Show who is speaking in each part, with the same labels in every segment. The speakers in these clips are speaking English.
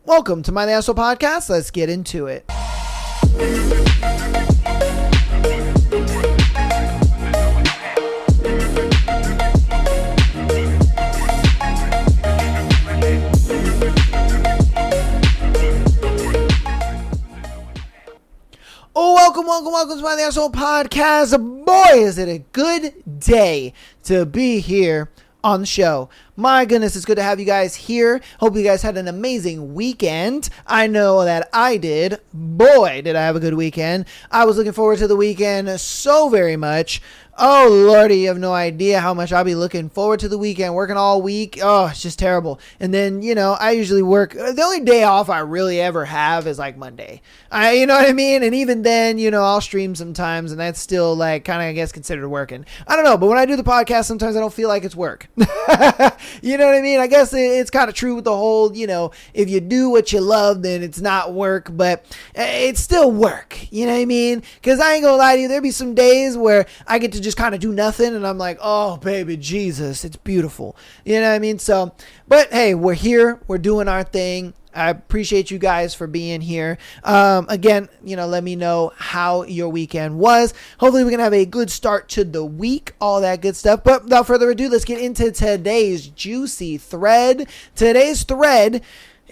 Speaker 1: Welcome to My The Asshole Podcast. Let's get into it. Welcome to My The Asshole Podcast. Boy, is it a good day to be here on the show. My goodness, it's good to have you guys here. Hope you guys had an amazing weekend. I know that I did. Boy, did I have a good weekend. I was looking forward to the weekend so very much. Oh, Lordy, you have no idea how much I'll be looking forward to the weekend. Working all week. Oh, it's just terrible. And then, I usually work. The only day off I really ever have is like Monday. You know what I mean? And even then, I'll stream sometimes, and that's still like kind of, I guess, considered working. I don't know. But when I do the podcast, sometimes I don't feel like it's work. You know what I mean? I guess it's kind of true with the whole, if you do what you love, then it's not work, but it's still work. You know what I mean? Because I ain't gonna lie to you, there'll be some days where I get to just kind of do nothing, and I'm like, oh, baby, Jesus, it's beautiful. You know what I mean? So, but hey, we're here. We're doing our thing. I appreciate you guys for being here. Again, let me know how your weekend was. Hopefully we can have a good start to the week, all that good stuff. But without further ado, let's get into today's juicy thread. Today's thread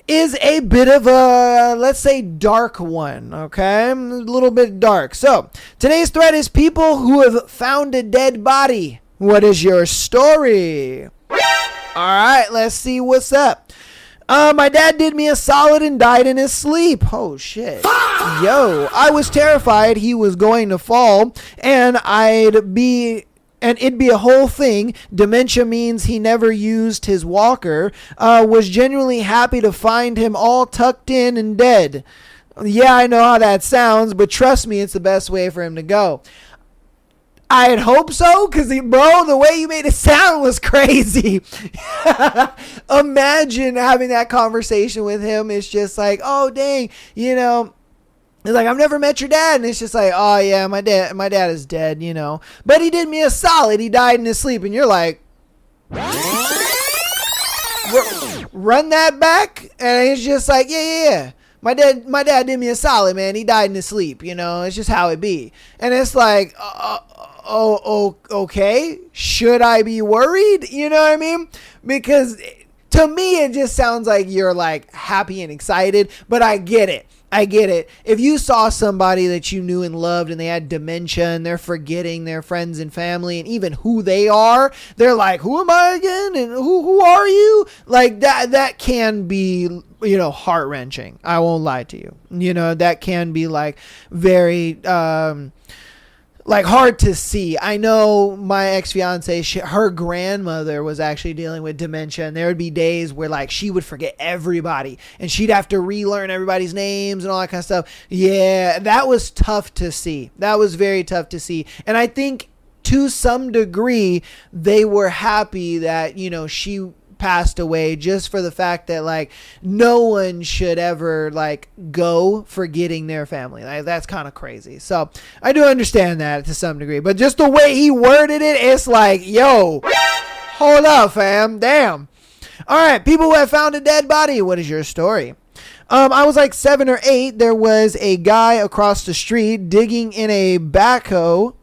Speaker 1: is a bit of a, let's say, dark one, okay? A little bit dark. So today's thread is people who have found a dead body. What is your story? All right, let's see what's up. My dad did me a solid and died in his sleep. Oh, shit. Yo, I was terrified he was going to fall, and it'd be a whole thing. Dementia means he never used his walker. Was genuinely happy to find him all tucked in and dead. Yeah, I know how that sounds, but trust me, it's the best way for him to go. I'd hope so, because, bro, the way you made it sound was crazy. Imagine having that conversation with him. It's just like, oh, dang, it's like, I've never met your dad. And it's just like, oh, yeah, my dad is dead, But he did me a solid. He died in his sleep. And you're like, run that back? And it's just like, yeah. My dad did me a solid, man. He died in his sleep, It's just how it be. And it's like, okay. Should I be worried? You know what I mean? Because to me, it just sounds like you're like happy and excited, but I get it. If you saw somebody that you knew and loved and they had dementia and they're forgetting their friends and family and even who they are, they're like, who am I again? And who are you? Like that can be, heart-wrenching. I won't lie to you. That can be like very, like hard to see. I know my ex-fiance, her grandmother was actually dealing with dementia, and there would be days where like she would forget everybody and she'd have to relearn everybody's names and all that kind of stuff. Yeah, that was tough to see. That was very tough to see. And I think to some degree they were happy that, she passed away, just for the fact that like no one should ever like go forgetting their family. Like, that's kind of crazy. So I do understand that to some degree, but just the way he worded it, it's like, yo, hold up, fam. Damn. All right, people who have found a dead body, what is your story? I was like 7 or 8. There was a guy across the street digging in a backhoe.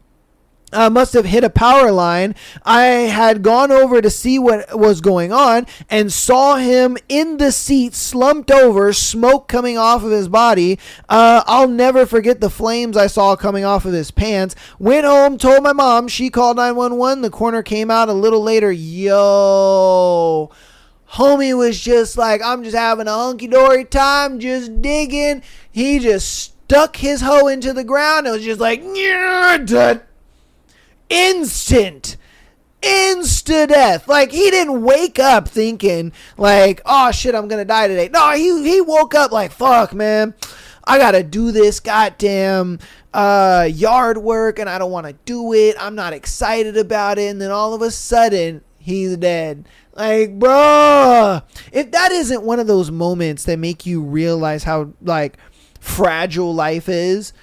Speaker 1: Must have hit a power line. I had gone over to see what was going on and saw him in the seat, slumped over, smoke coming off of his body. I'll never forget the flames I saw coming off of his pants. Went home, told my mom. She called 911. The coroner came out a little later. Yo, homie was just like, I'm just having a hunky-dory time, just digging. He just stuck his hoe into the ground. It was just like, done. Instant death. Like, he didn't wake up thinking like, oh shit, I'm gonna die today. No, he woke up like, fuck, man, I gotta do this goddamn yard work and I don't want to do it. I'm not excited about it. And then all of a sudden he's dead. Like, bro, if that isn't one of those moments that make you realize how like fragile life is,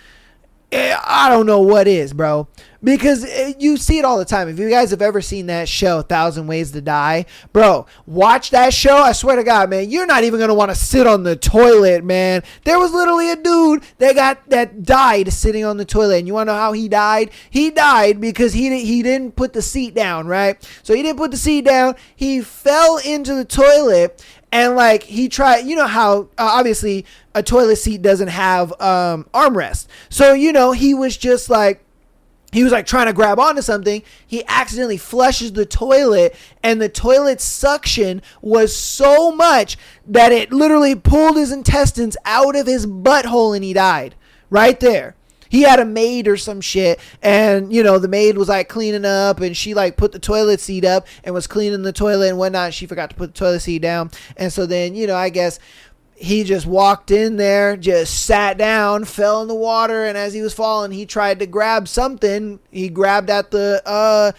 Speaker 1: I don't know what is, bro. Because you see it all the time. If you guys have ever seen that show, 1,000 Ways to Die, bro, watch that show. I swear to God, man, you're not even going to want to sit on the toilet, man. There was literally a dude that died sitting on the toilet. And you want to know how he died? He died because he didn't put the seat down, right? So he didn't put the seat down. He fell into the toilet. And like he tried, you know how obviously a toilet seat doesn't have armrest. So, you know, he was trying to grab onto something. He accidentally flushes the toilet, and the toilet suction was so much that it literally pulled his intestines out of his butthole, and he died right there. He had a maid or some shit, and, you know, the maid was, like, cleaning up, and she, like, put the toilet seat up and was cleaning the toilet and whatnot. She forgot to put the toilet seat down, and so then, you know, I guess he just walked in there, just sat down, fell in the water, and as he was falling, he tried to grab something. He grabbed at the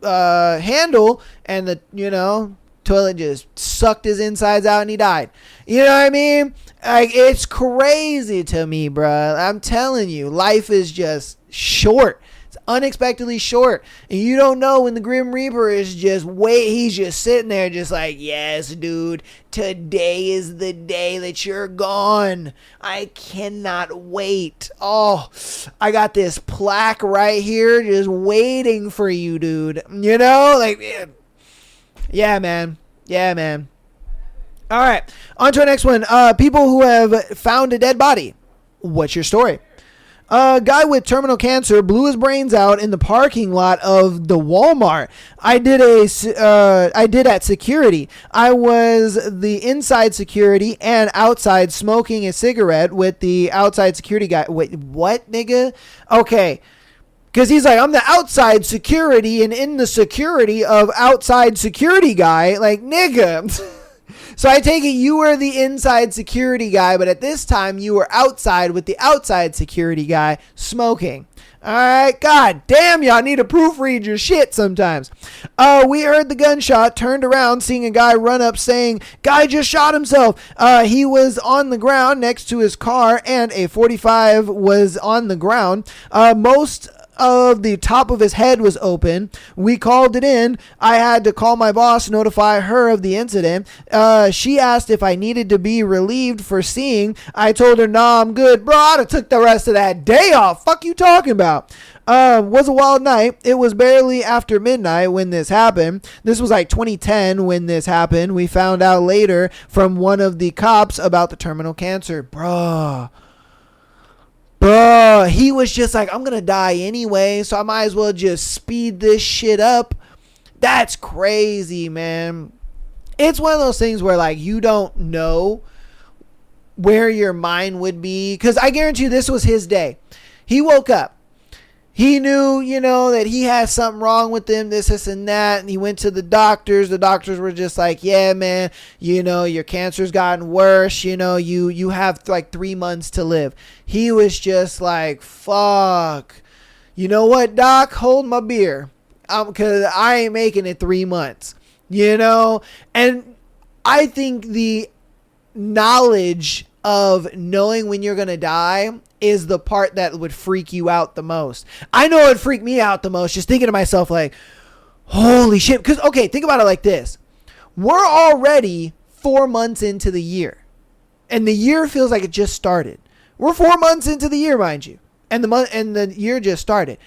Speaker 1: handle, and the, you know, toilet just sucked his insides out, and he died. You know what I mean? Like, it's crazy to me, bruh. I'm telling you, life is just short. It's unexpectedly short. And you don't know when the Grim Reaper is he's just sitting there just like, yes, dude, today is the day that you're gone. I cannot wait. Oh, I got this plaque right here just waiting for you, dude. You know, like, yeah, man. Yeah, man. All right, on to our next one. People who have found a dead body. What's your story? A guy with terminal cancer blew his brains out in the parking lot of the Walmart. I did at security. I was the inside security and outside smoking a cigarette with the outside security guy. Wait, what, nigga? Okay. Because he's like, I'm the outside security and in the security of outside security guy. Like, nigga. So I take it you were the inside security guy, but at this time you were outside with the outside security guy smoking. All right, god damn, y'all need to proofread your shit sometimes. We heard the gunshot, turned around, seeing a guy run up saying, guy just shot himself. He was on the ground next to his car, and a 45 was on the ground. Most of the top of his head was open. We called it in. I had to call my boss, notify her of the incident. She asked if I needed to be relieved for seeing. I told her, nah, I'm good. Bro, I'd have took the rest of that day off. Fuck you talking about? Was a wild night. It was barely after midnight when this happened. This was like 2010 when this happened. We found out later from one of the cops about the terminal cancer. Bro, he was just like, I'm gonna die anyway, so I might as well just speed this shit up. That's crazy, man. It's one of those things where, like, you don't know where your mind would be, because I guarantee you this was his day. He woke up. He knew, you know, that he had something wrong with him, this, and that. And he went to the doctors. The doctors were just like, yeah, man, you know, your cancer's gotten worse. You know, you have like 3 months to live. He was just like, fuck. You know what, doc? Hold my beer. Because I ain't making it 3 months. You know? And I think the knowledge of knowing when you're going to die is the part that would freak you out the most. I know it would freak me out the most just thinking to myself like, holy shit. Because, okay, think about it like this. We're already 4 months into the year. And the year feels like it just started. We're 4 months into the year, mind you. And the year just started.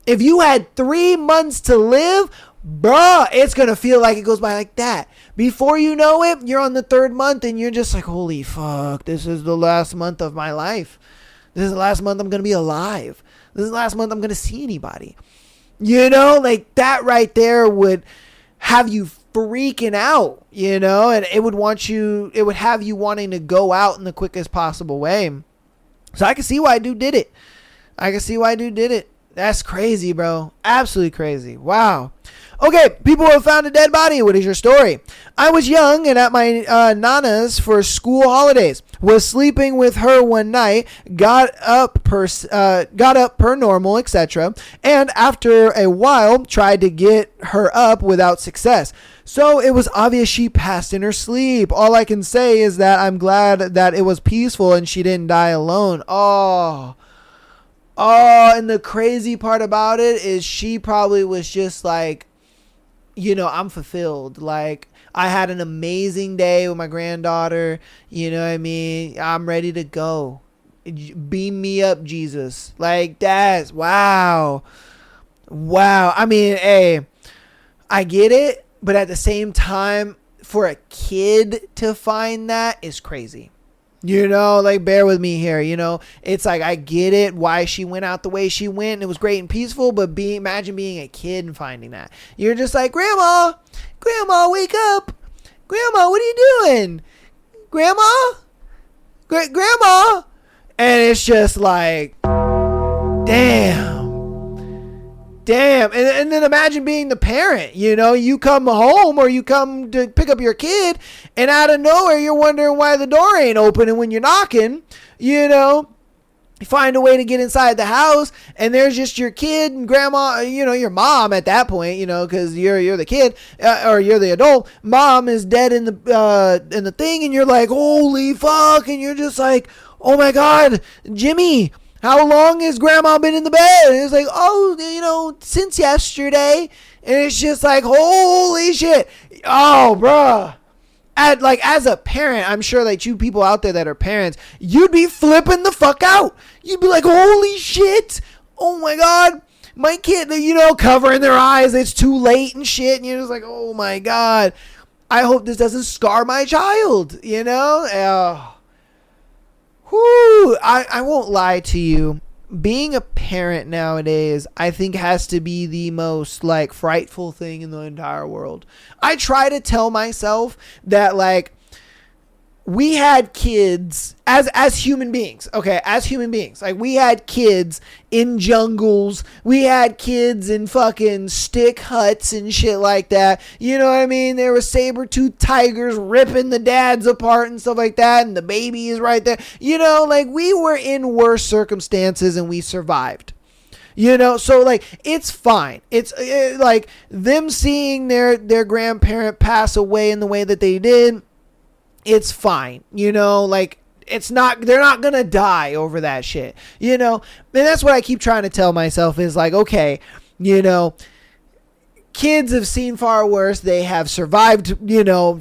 Speaker 1: If you had 3 months to live, bruh, it's going to feel like it goes by like that. Before you know it, you're on the 3rd month and you're just like, holy fuck, this is the last month of my life. This is the last month I'm going to be alive. This is the last month I'm going to see anybody. You know, like that right there would have you freaking out, you know, and it would have you wanting to go out in the quickest possible way. So I can see why dude did it. That's crazy, bro. Absolutely crazy. Wow. Okay, people who have found a dead body. What is your story? I was young and at my nana's for school holidays. Was sleeping with her one night. Got up per normal, etc. And after a while, tried to get her up without success. So it was obvious she passed in her sleep. All I can say is that I'm glad that it was peaceful and she didn't die alone. Oh. Oh, and the crazy part about it is she probably was just like, I'm fulfilled. Like, I had an amazing day with my granddaughter. You know what I mean? I'm ready to go. Beam me up, Jesus. Like, that's wow. Wow. I mean, hey, I get it, but at the same time, for a kid to find that is crazy. Like, bear with me here. It's like, I get it why she went out the way she went. It was great and peaceful, but imagine being a kid and finding that. You're just like, Grandma, wake up. Grandma, what are you doing? Grandma? Grandma? And it's just like, damn. And then imagine being the parent. You come home or you come to pick up your kid, and out of nowhere you're wondering why the door ain't open, and when you're knocking, you find a way to get inside the house, and there's just your kid and grandma, your mom at that point, because you're the kid, or you're the adult. Mom is dead in the thing, and you're like, holy fuck, and you're just like, oh my God, Jimmy, how long has grandma been in the bed? And it's like, since yesterday. And it's just like, holy shit. Oh, bruh. As a parent, I'm sure that you people out there that are parents, you'd be flipping the fuck out. You'd be like, holy shit. Oh my God. My kid, covering their eyes. It's too late and shit. And you're just like, oh my God. I hope this doesn't scar my child, Whew, I won't lie to you. Being a parent nowadays, I think, has to be the most frightful thing in the entire world. I try to tell myself that we had kids as human beings. Okay, as human beings. We had kids in jungles. We had kids in fucking stick huts and shit like that. You know what I mean? There were saber-toothed tigers ripping the dads apart and stuff like that, and the baby is right there. We were in worse circumstances and we survived. So it's fine. It's them seeing their grandparent pass away in the way that they did. It's fine, it's not, they're not gonna die over that shit, and that's what I keep trying to tell myself is okay, kids have seen far worse. They have survived,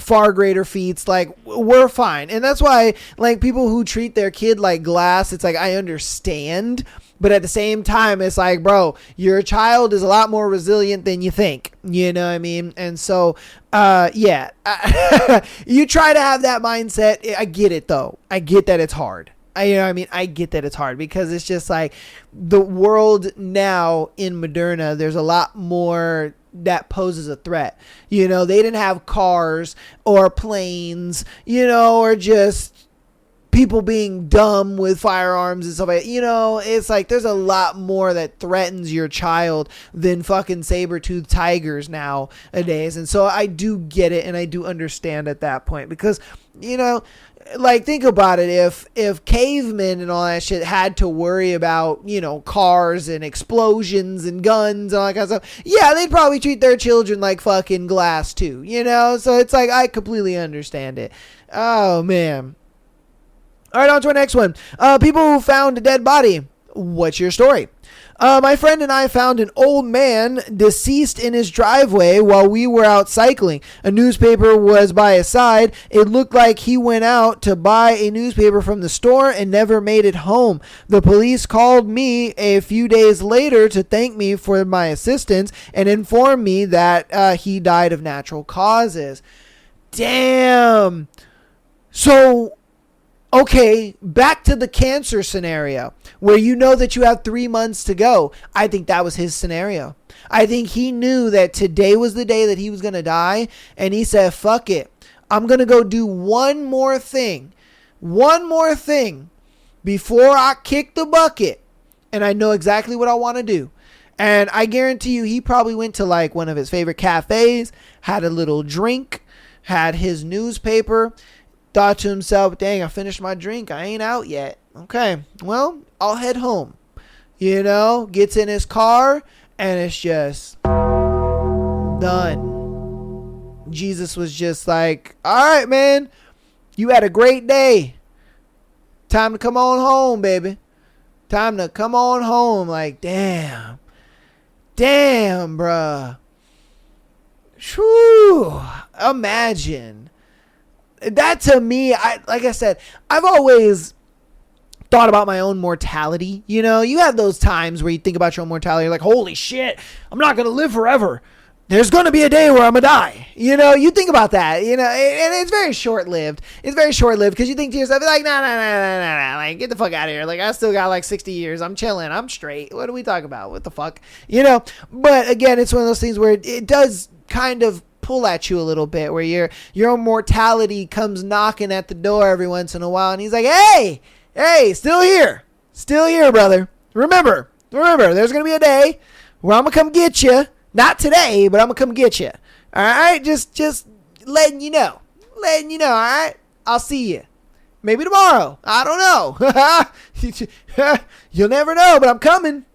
Speaker 1: far greater feats. We're fine. And that's why, people who treat their kid like glass, it's I understand. But at the same time, it's bro, your child is a lot more resilient than you think. You know what I mean? And so, yeah, you try to have that mindset. I get it, though. I get that it's hard. I get that it's hard because it's just the world now in Moderna, there's a lot more that poses a threat. They didn't have cars or planes, or just people being dumb with firearms and stuff like that. It's there's a lot more that threatens your child than fucking saber-toothed tigers nowadays. And so I do get it, and I do understand at that point because, think about it. If cavemen and all that shit had to worry about, cars and explosions and guns and all that kind of stuff, yeah, they'd probably treat their children like fucking glass too, So it's I completely understand it. Oh, man. All right, on to our next one. People who found a dead body. What's your story? My friend and I found an old man deceased in his driveway while we were out cycling. A newspaper was by his side. It looked like he went out to buy a newspaper from the store and never made it home. The police called me a few days later to thank me for my assistance and informed me that he died of natural causes. Damn. So, okay, back to the cancer scenario where that you have 3 months to go. I think that was his scenario. I think he knew that today was the day that he was going to die, and he said, fuck it. I'm going to go do one more thing before I kick the bucket, and I know exactly what I want to do. And I guarantee you he probably went to one of his favorite cafes, had a little drink, had his newspaper, thought to himself, dang, I finished my drink. I ain't out yet. Okay, well, I'll head home. Gets in his car, and it's just done. Jesus was just like, all right, man, you had a great day. Time to come on home, baby. Time to come on home. Like, damn, bruh. Whew. Imagine that. To me, like I said, I've always thought about my own mortality. You know, you have those times where you think about your own mortality. You're like, holy shit, I'm not going to live forever. There's going to be a day where I'm going to die. You know, you think about that, you know, and it's very short-lived. It's very short-lived because you think to yourself, like, nah, like, get the fuck out of here. Like, I still got like 60 years. I'm chilling. I'm straight. What are we talking about? What the fuck? You know, but again, it's one of those things where it does kind of pull at you a little bit, where your own mortality comes knocking at the door every once in a while. And he's like, hey, still here, brother. Remember, there's going to be a day where I'm going to come get you. Not today, but I'm going to come get you. All right? Just letting you know. All right? I'll see you. Maybe tomorrow. I don't know. You'll never know, but I'm coming.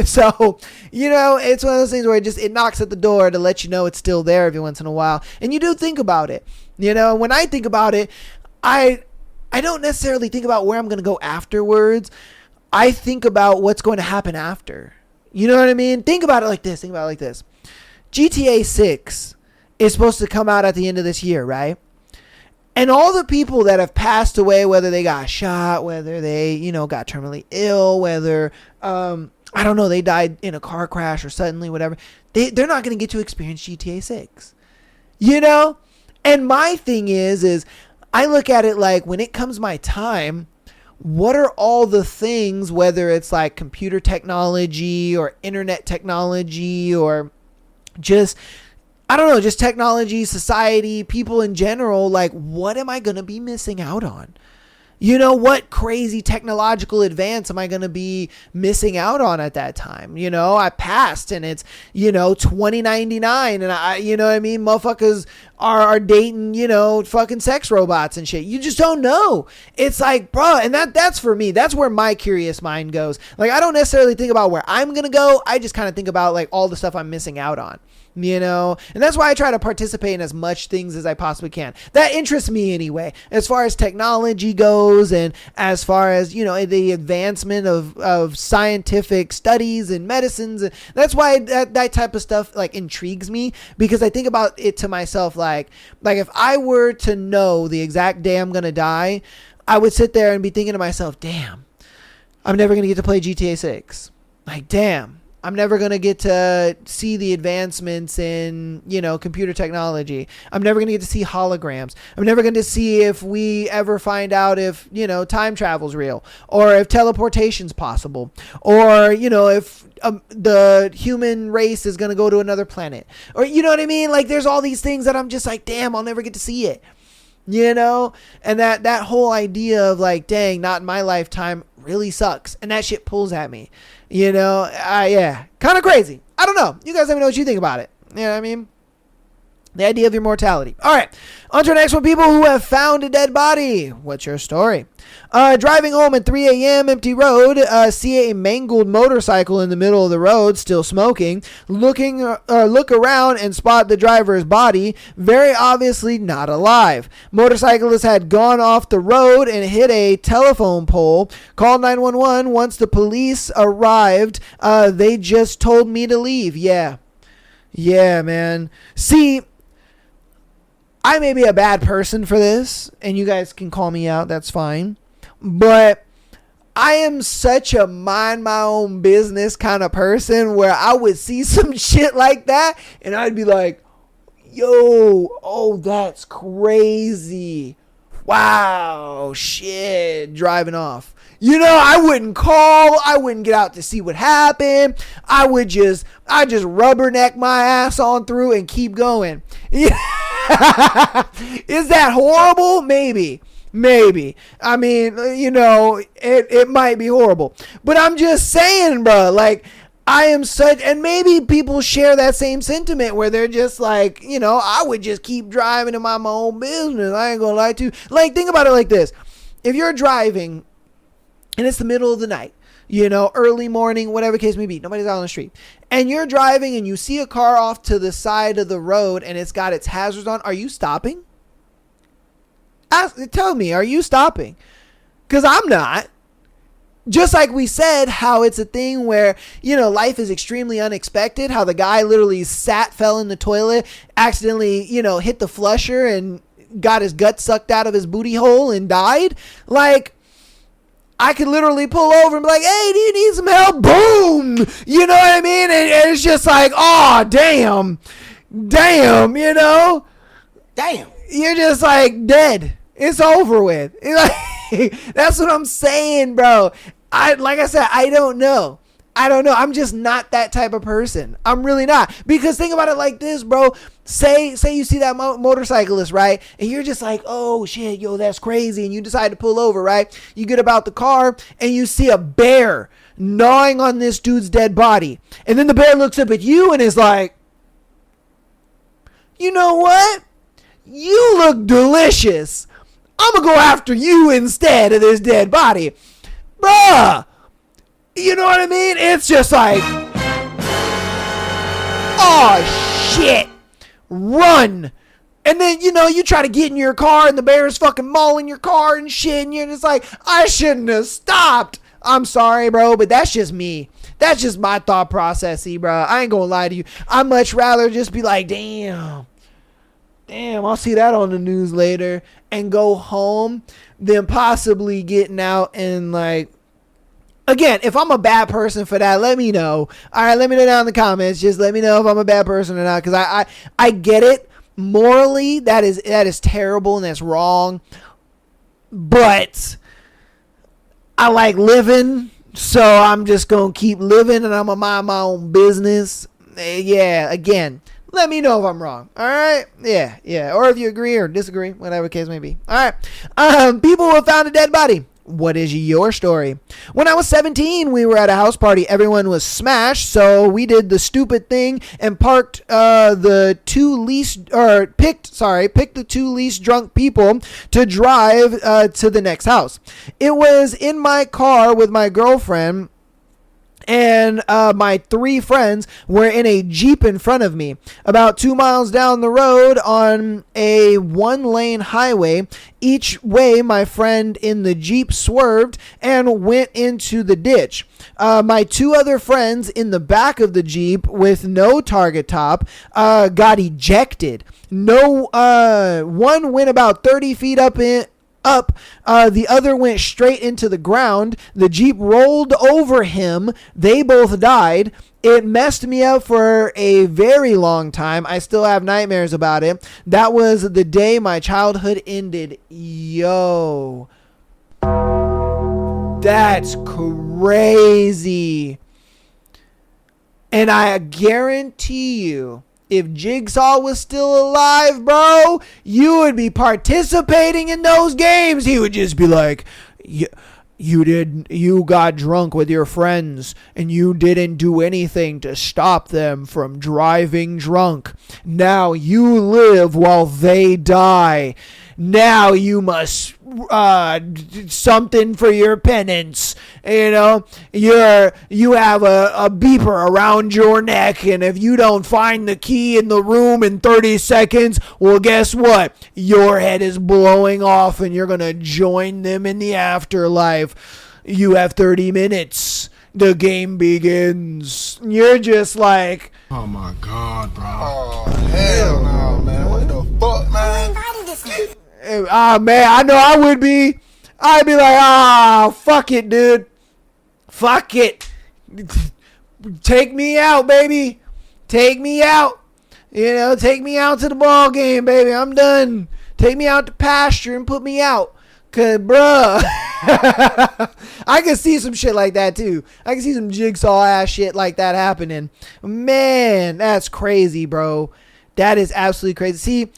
Speaker 1: So, you know, it's one of those things where it knocks at the door to let you know it's still there every once in a while. And you do think about it. You know, when I think about it, I don't necessarily think about where I'm going to go afterwards. I think about what's going to happen after. You know what I mean? Think about it like this. GTA 6 is supposed to come out at the end of this year, right? And all the people that have passed away, whether they got shot, whether they, you know, got terminally ill, whether, I don't know, they died in a car crash or suddenly, whatever, they're not going to get to experience GTA 6. You know? And my thing is I look at it like, when it comes my time, what are all the things, whether it's like computer technology or internet technology or just, I don't know, just technology, society, people in general, like, what am I going to be missing out on? You know, what crazy technological advance am I going to be missing out on at that time? You know, I passed and it's, you know, 2099 and I, you know what I mean? Motherfuckers are dating, you know, fucking sex robots and shit. You just don't know. It's like, bro, and that's for me. That's where my curious mind goes. Like, I don't necessarily think about where I'm going to go. I just kind of think about like all the stuff I'm missing out on. You know, and that's why I try to participate in as much things as I possibly can. That interests me anyway, as far as technology goes and as far as, you know, the advancement of scientific studies and medicines. And that's why that type of stuff like intrigues me, because I think about it to myself, like if I were to know the exact day I'm going to die, I would sit there and be thinking to myself, damn, I'm never going to get to play GTA 6. Like, damn. I'm never going to get to see the advancements in, you know, computer technology. I'm never going to get to see holograms. I'm never going to see if we ever find out if, you know, time travel's real or if teleportation's possible or, you know, if the human race is going to go to another planet or, you know what I mean? Like, there's all these things that I'm just like, damn, I'll never get to see it. You know, and that whole idea of like, dang, not in my lifetime really sucks. And that shit pulls at me, you know, yeah, kind of crazy. I don't know. You guys let me know what you think about it. You know what I mean? The idea of immortality. All right. On to our next one. People who have found a dead body. What's your story? Driving home at 3 a.m. empty road. See a mangled motorcycle in the middle of the road, still smoking. Look around and spot the driver's body. Very obviously not alive. Motorcyclist had gone off the road and hit a telephone pole. Called 911. Once the police arrived, they just told me to leave. Yeah, man. See, I may be a bad person for this, and you guys can call me out. That's fine. But I am such a mind my own business kind of person where I would see some shit like that, and I'd be like, yo, oh, that's crazy. Wow, shit, driving off. You know, I wouldn't call. I wouldn't get out to see what happened. I just rubberneck my ass on through and keep going. Is that horrible? Maybe. I mean, you know, it might be horrible. But I'm just saying, bro, like, I am such, and maybe people share that same sentiment where they're just like, you know, I would just keep driving in my own business. I ain't gonna lie to you. Like, think about it like this. If you're driving and it's the middle of the night, you know, early morning, whatever case may be, nobody's out on the street, and you're driving and you see a car off to the side of the road and it's got its hazards on, are you stopping? Tell me, are you stopping? Because I'm not. just like we said, how it's a thing where, life is extremely unexpected, how the guy literally fell in the toilet, accidentally, hit the flusher and got his gut sucked out of his booty hole and died. Like, I could literally pull over and be like, hey, do you need some help? Boom! You know what I mean? And it's just like, oh, damn, Damn. You're just like dead. It's over with. That's what I'm saying, bro. Like I said, I don't know. I'm just not that type of person. I'm really not. Because think about it like this, bro. Say you see that motorcyclist, right? And you're just like, oh shit, yo, that's crazy. And you decide to pull over, right? You get about the car and you see a bear gnawing on this dude's dead body. And then the bear looks up at you and is like, you know what? You look delicious. I'm going to go after you instead of this dead body. Bruh. You know what I mean? It's just like, oh shit, run. And then, you try to get in your car and the bear's fucking mauling your car and shit. And you're just like, I shouldn't have stopped. I'm sorry, bro, but that's just me. That's just my thought process, bro. I ain't gonna lie to you. I'd much rather just be like, damn, I'll see that on the news later and go home than possibly getting out and like, again, if I'm a bad person for that, let me know. All right, let me know down in the comments. Just let me know if I'm a bad person or not, because I get it. Morally, that is terrible and that's wrong. But I like living, so I'm just going to keep living and I'm going to mind my own business. Yeah, again, let me know if I'm wrong. All right? Yeah. Or if you agree or disagree, whatever the case may be. All right. People have found a dead body. What is your story? When I was 17, we were at a house party. Everyone was smashed, so we did the stupid thing and parked picked the two least drunk people to drive to the next house. It was in my car with my girlfriend, and my three friends were in a Jeep in front of me. About 2 miles down the road on a 1-lane highway, each way my friend in the Jeep swerved and went into the ditch. My two other friends in the back of the Jeep with no target top got ejected. One went about 30 feet up. The other went straight into the ground. The Jeep rolled over him. They both died. It messed me up for a very long time. I still have nightmares about it. That was the day my childhood ended. Yo. That's crazy. And I guarantee you, if Jigsaw was still alive, bro, you would be participating in those games. He would just be like, you got drunk with your friends and you didn't do anything to stop them from driving drunk. Now you live while they die. Now you must something for your penance. You have a beeper around your neck, and if you don't find the key in the room in 30 seconds, well, guess what? Your head is blowing off and you're gonna join them in the afterlife. You have 30 minutes. The game begins. You're just like,
Speaker 2: oh my god, bro.
Speaker 3: Oh hell no, man. What the fuck, man?
Speaker 1: Man, I know I would be. I'd be like, fuck it, dude. Fuck it. Take me out, baby. Take me out. Take me out to the ball game, baby. I'm done. Take me out to pasture and put me out. Cause, bruh, I can see some shit like that too. I can see some Jigsaw ass shit like that happening. Man, that's crazy, bro. That is absolutely crazy. See,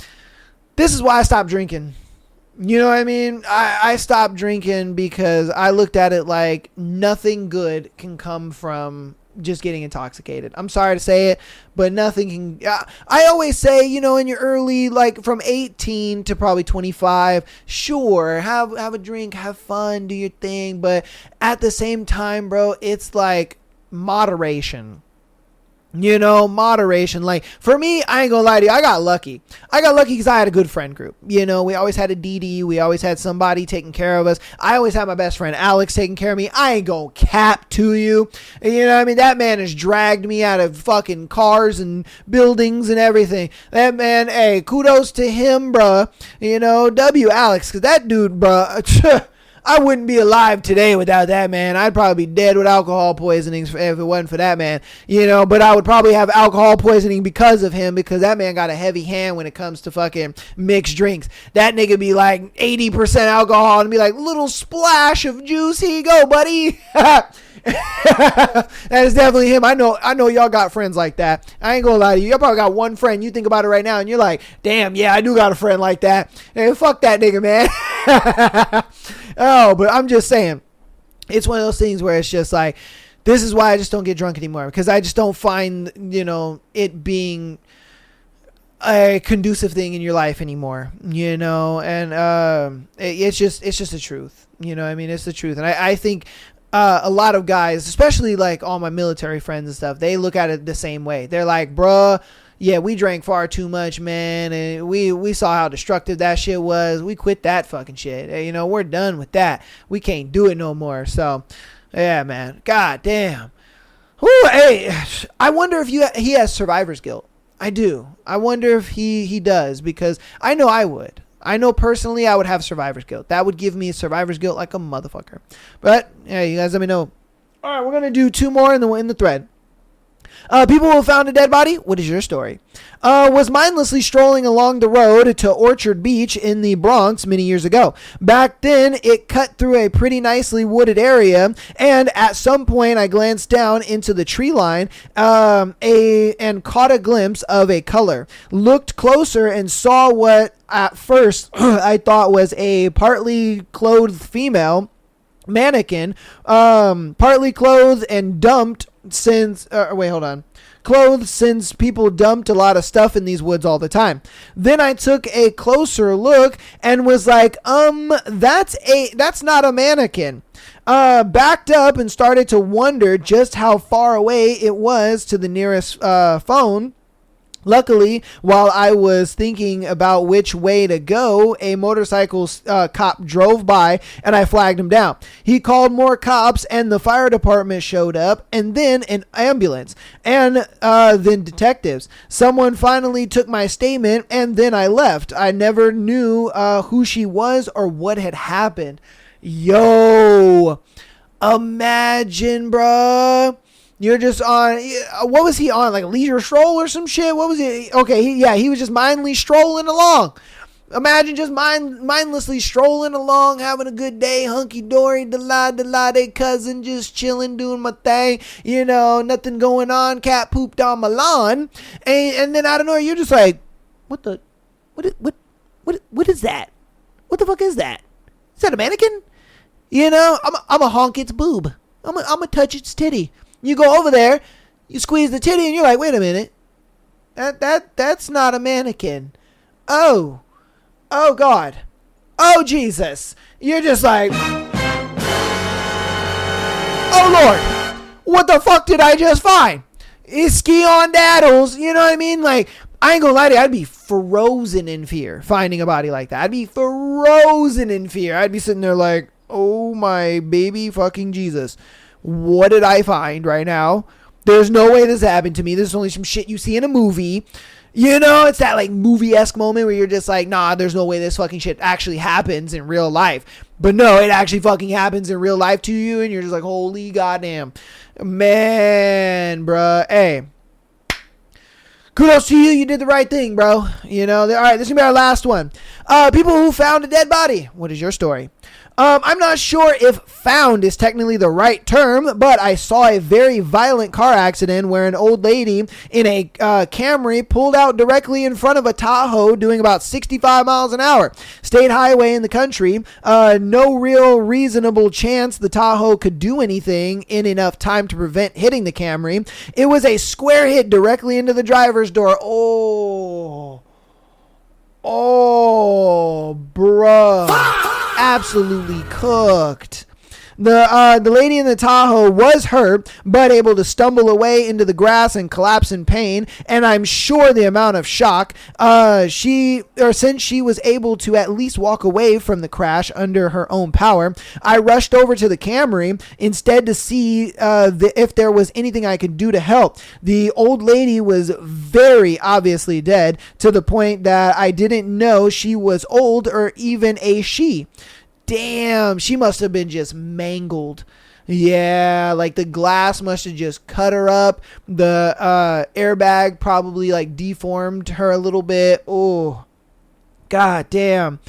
Speaker 1: this is why I stopped drinking. You know what I mean? I stopped drinking because I looked at it like nothing good can come from just getting intoxicated. I'm sorry to say it, but nothing can. I always say, in your early, like from 18 to probably 25, sure, have a drink, have fun, do your thing. But at the same time, bro, it's like moderation. Moderation. Like, for me, I ain't gonna lie to you, I got lucky because I had a good friend group. We always had a DD. We always had somebody taking care of us. I always had my best friend Alex taking care of me. I ain't gonna cap to you. That man has dragged me out of fucking cars and buildings and everything. That man, hey, kudos to him, bruh. Alex, because that dude, bruh, I wouldn't be alive today without that man. I'd probably be dead with alcohol poisoning if it wasn't for that man. But I would probably have alcohol poisoning because of him, because that man got a heavy hand when it comes to fucking mixed drinks. That nigga be like 80% alcohol and be like, little splash of juice. Here you go, buddy. That is definitely him. I know y'all got friends like that. I ain't gonna lie to you. Y'all probably got one friend. You think about it right now and you're like, damn, yeah, I do got a friend like that. Hey, fuck that nigga, man. Oh, but I'm just saying, it's one of those things where it's just like, this is why I just don't get drunk anymore, because I just don't find, it being a conducive thing in your life anymore, and it's just the truth. It's the truth. And I think a lot of guys, especially like all my military friends and stuff, they look at it the same way. They're like, bruh, yeah, we drank far too much, man, and we saw how destructive that shit was. We quit that fucking shit. We're done with that. We can't do it no more. So, yeah, man. God damn. Ooh, hey, I wonder if he has survivor's guilt. I do. I wonder if he does, because I know I would. I know personally I would have survivor's guilt. That would give me survivor's guilt like a motherfucker. But, yeah, you guys let me know. All right, we're going to do 2 more in the thread. People who found a dead body. What is your story? Was mindlessly strolling along the road to Orchard Beach in the Bronx many years ago. Back then, it cut through a pretty nicely wooded area, and at some point, I glanced down into the tree line and caught a glimpse of a color. Looked closer and saw what at first I thought was a partly clothed female mannequin, partly clothed and dumped clothes, since people dumped a lot of stuff in these woods all the time. Then I took a closer look and was like, that's not a mannequin. Backed up and started to wonder just how far away it was to the nearest phone. Luckily, while I was thinking about which way to go, a motorcycle cop drove by and I flagged him down. He called more cops and the fire department showed up, and then an ambulance, and then detectives. Someone finally took my statement, and then I left. I never knew who she was or what had happened. Yo, imagine, bruh. You're just on, what was he on? Like a leisure stroll or some shit? What was he? Okay, he was just mindlessly strolling along. Imagine just mindlessly strolling along, having a good day, hunky-dory, de cousin, just chilling, doing my thing. Nothing going on. Cat pooped on my lawn. And then out of nowhere, you're just like, what is that? What the fuck is that? Is that a mannequin? I'm a honk its boob. I'm a touch its titty. You go over there, you squeeze the titty, and you're like, wait a minute. That's not a mannequin. Oh God. Oh, Jesus. You're just like, oh, Lord. What the fuck did I just find? It's ski on daddles. You know what I mean? Like, I ain't gonna lie to you. I'd be frozen in fear finding a body like that. I'd be frozen in fear. I'd be sitting there like, oh, my baby fucking Jesus. What did I find right now? There's no way this happened to me. This is only some shit you see in a movie. It's that like movie-esque moment where you're just like, nah, there's no way this fucking shit actually happens in real life. But no, it actually fucking happens in real life to you, and you're just like, holy goddamn. Man, bruh. Hey. Kudos to you. You did the right thing, bro. All right, this is going to be our last one. People who found a dead body. What is your story? I'm not sure if found is technically the right term, but I saw a very violent car accident where an old lady in a Camry pulled out directly in front of a Tahoe doing about 65 miles an hour. State highway in the country. No real reasonable chance the Tahoe could do anything in enough time to prevent hitting the Camry. It was a square hit directly into the driver's door. Oh, bruh. Absolutely cooked. The lady in the Tahoe was hurt, but able to stumble away into the grass and collapse in pain. And I'm sure the amount of shock, since she was able to at least walk away from the crash under her own power, I rushed over to the Camry instead to see if there was anything I could do to help. The old lady was very obviously dead, to the point that I didn't know she was old or even a she. Damn, she must have been just mangled. Yeah, like the glass must have just cut her up. The airbag probably like deformed her a little bit. Oh, god damn.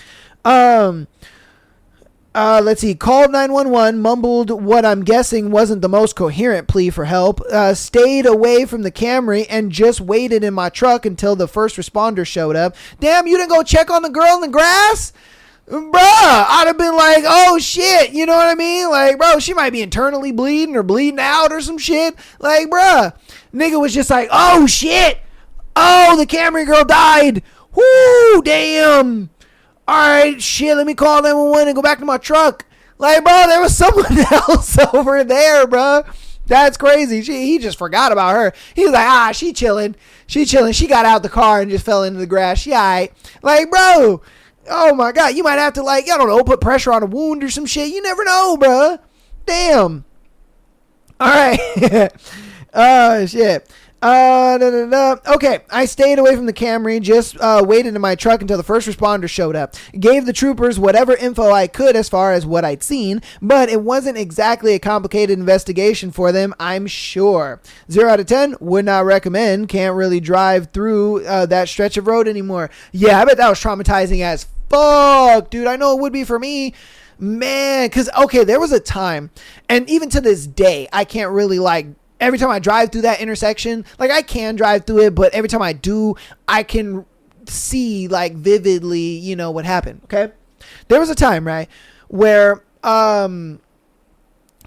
Speaker 1: Let's see. Called 911, mumbled what I'm guessing wasn't the most coherent plea for help, stayed away from the Camry, and just waited in my truck until the first responder showed up. Damn, you didn't go check on the girl in the grass? Bruh, I'd have been like, oh shit, you know what I mean? Like, bro, she might be internally bleeding or bleeding out or some shit. Like, bruh, nigga was just like, oh shit, oh, the Camry girl died. Whoo, damn. Alright, shit, let me call 911 and go back to my truck. Like, bro, there was someone else over there, bro. That's crazy. He just forgot about her. He was like, she chilling. She chilling. She got out the car and just fell into the grass. She alright. Like, bro, oh my God. You might have to, like, I don't know, put pressure on a wound or some shit. You never know, bro. Damn. Alright. Oh, shit. Okay, I stayed away from the Camry, just waited in my truck until the first responder showed up. Gave the troopers whatever info I could as far as what I'd seen, but it wasn't exactly a complicated investigation for them, I'm sure. 0 out of 10, would not recommend. Can't really drive through that stretch of road anymore. Yeah, I bet that was traumatizing as fuck, dude. I know it would be for me. Man, because, okay, there was a time, and even to this day, I can't really, like, every time I drive through that intersection, like I can drive through it, but every time I do, I can see like vividly, you know, what happened. Okay. There was a time, right, where I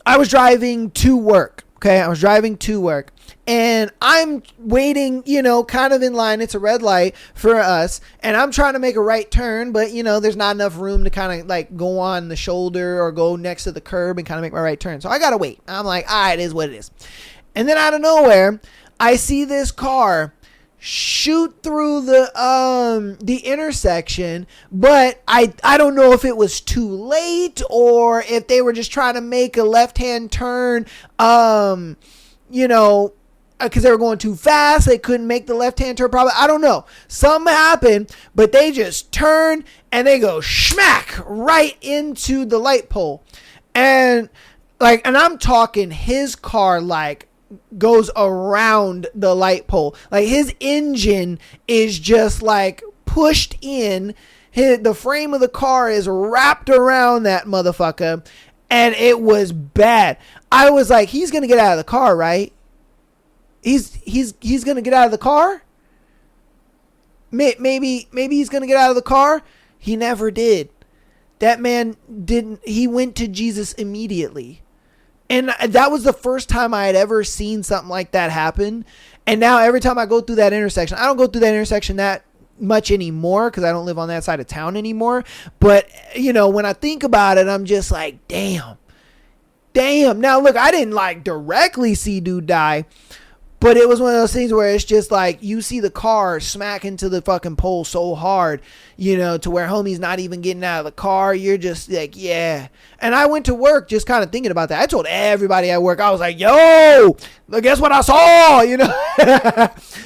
Speaker 1: was driving to work. Okay. I was driving to work and I'm waiting, you know, kind of in line. It's a red light for us. And I'm trying to make a right turn, but you know, there's not enough room to kind of like go on the shoulder or go next to the curb and kind of make my right turn. So I got to wait. I'm like, all right, it is what it is. And then out of nowhere, I see this car shoot through the intersection, but I don't know if it was too late or if they were just trying to make a left-hand turn, you know, because they were going too fast. They couldn't make the left-hand turn probably. I don't know. Something happened, but they just turned and they go smack right into the light pole. And like, and I'm talking his car like goes around the light pole. Like his engine is just like pushed in. The frame of the car is wrapped around that motherfucker. And it was bad. I was like, he's going to get out of the car, right? He's going to get out of the car? Maybe he's going to get out of the car. He never did. That man didn't. He went to Jesus immediately. And that was the first time I had ever seen something like that happen. And now every time I go through that intersection, I don't go through that intersection that much anymore because I don't live on that side of town anymore. But, you know, when I think about it, I'm just like, damn. Now, look, I didn't like directly see dude die. But it was one of those things where it's just like you see the car smack into the fucking pole so hard, you know, to where homie's not even getting out of the car. You're just like, yeah. And I went to work just kind of thinking about that. I told everybody at work, I was like, yo, guess what I saw, you know.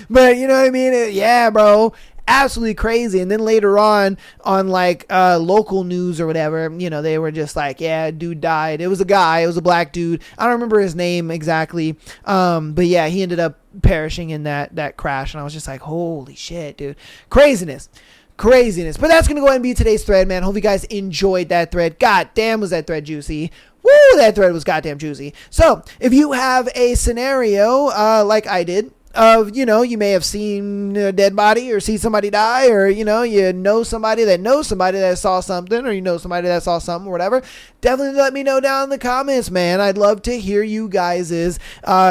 Speaker 1: But you know what I mean? Yeah, bro. Absolutely crazy. And then later on like local news or whatever, you know, they were just like, yeah, dude died. It was a guy. It was a black dude. I don't remember his name exactly. But yeah, he ended up perishing in that crash. And I was just like, holy shit, dude. Craziness. But that's going to go ahead and be today's thread, man. Hope you guys enjoyed that thread. God damn, was that thread juicy. Woo, that thread was goddamn juicy. So if you have a scenario like I did, of, you know, you may have seen a dead body or see somebody die, or, you know somebody that saw something, or you know somebody that saw something or whatever, definitely let me know down in the comments, man. I'd love to hear you guys'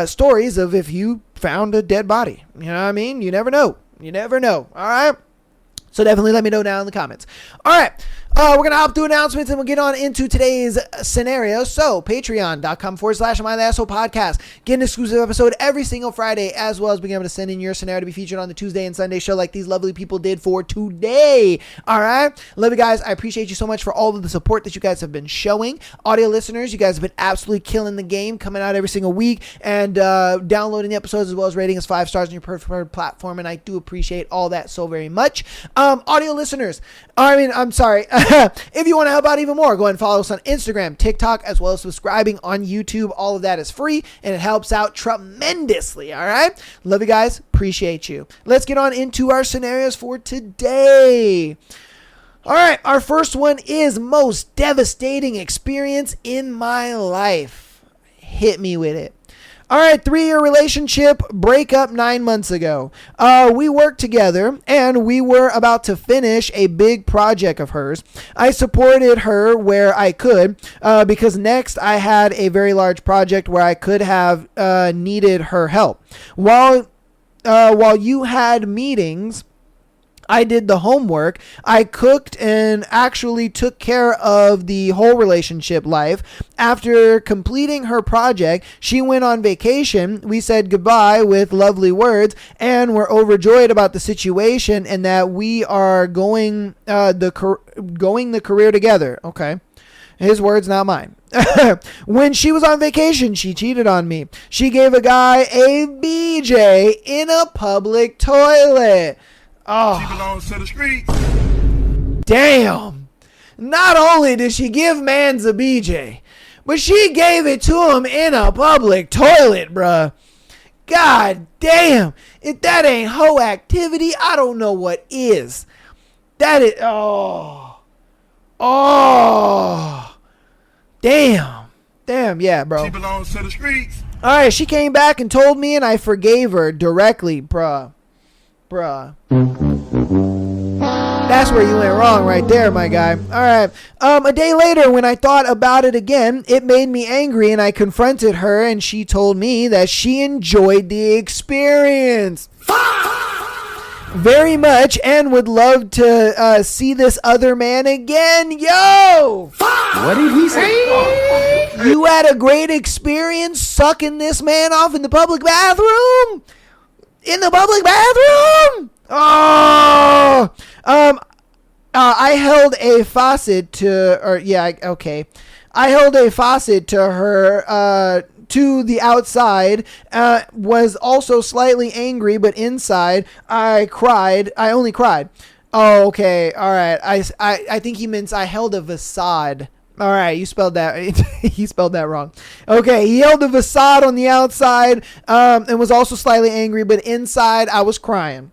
Speaker 1: stories of if you found a dead body. You know what I mean? You never know. All right. So definitely let me know down in the comments. All right. We're going to hop through announcements and we'll get on into today's scenario. So, patreon.com/Am I the Asshole podcast. Get an exclusive episode every single Friday, as well as being able to send in your scenario to be featured on the Tuesday and Sunday show like these lovely people did for today. All right. Love you guys. I appreciate you so much for all of the support that you guys have been showing. Audio listeners, you guys have been absolutely killing the game, coming out every single week and downloading the episodes as well as rating us 5 stars on your preferred platform. And I do appreciate all that so very much. Audio listeners, I'm sorry. If you want to help out even more, go ahead and follow us on Instagram, TikTok, as well as subscribing on YouTube. All of that is free and it helps out tremendously. All right. Love you guys. Appreciate you. Let's get on into our scenarios for today. All right. Our first one is most devastating experience in my life. Hit me with it. All right, 3-year relationship, breakup 9 months ago. We worked together and we were about to finish a big project of hers. I supported her where I could because next I had a very large project where I could have needed her help. While you had meetings, I did the homework. I cooked and actually took care of the whole relationship life. After completing her project, she went on vacation. We said goodbye with lovely words and we're overjoyed about the situation and that we are going the career together. Okay. His words, not mine. When she was on vacation, she cheated on me. She gave a guy a BJ in a public toilet. Oh,
Speaker 3: She belongs to the streets.
Speaker 1: damn. Not only did she give mans a BJ, but she gave it to him in a public toilet, bruh. God damn. If that ain't hoe activity, I don't know what is. That is, Damn, yeah, bro.
Speaker 3: She belongs to the streets.
Speaker 1: All right, she came back and told me and I forgave her directly, bruh. That's where you went wrong right there, my guy. All right. A day later, when I thought about it again, it made me angry and I confronted her and she told me that she enjoyed the experience very much and would love to see this other man again. Yo!
Speaker 2: What did he say?
Speaker 1: You had a great experience sucking this man off in the public bathroom? In the public bathroom? Oh! I held a faucet to, I held a faucet to her, to the outside, was also slightly angry, but inside I only cried. Oh, okay. All right. I think he means I held a facade. All right, you spelled that. He spelled that wrong. Okay, he held the facade on the outside and was also slightly angry, but inside I was crying.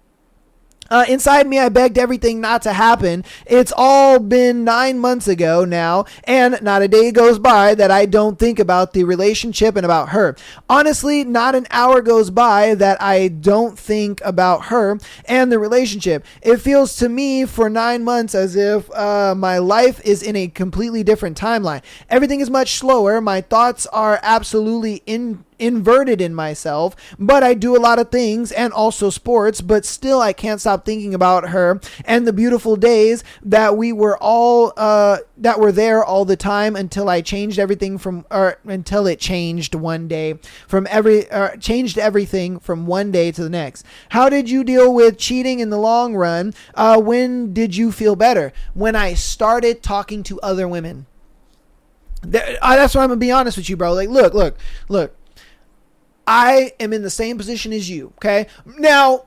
Speaker 1: Inside me, I begged everything not to happen. It's all been 9 months ago now, and not a day goes by that I don't think about the relationship and about her. Honestly, not an hour goes by that I don't think about her and the relationship. It feels to me for 9 months as if my life is in a completely different timeline. Everything is much slower. My thoughts are absolutely inverted in myself, but I do a lot of things and also sports, but still I can't stop thinking about her and the beautiful days that we were all that were there all the time until I changed everything until it changed one day changed everything from one day to the next. How did you deal with cheating in the long run? When did you feel better? When I started talking to other women. That's why I'm gonna be honest with you, bro. Like, look. I am in the same position as you, okay? Now,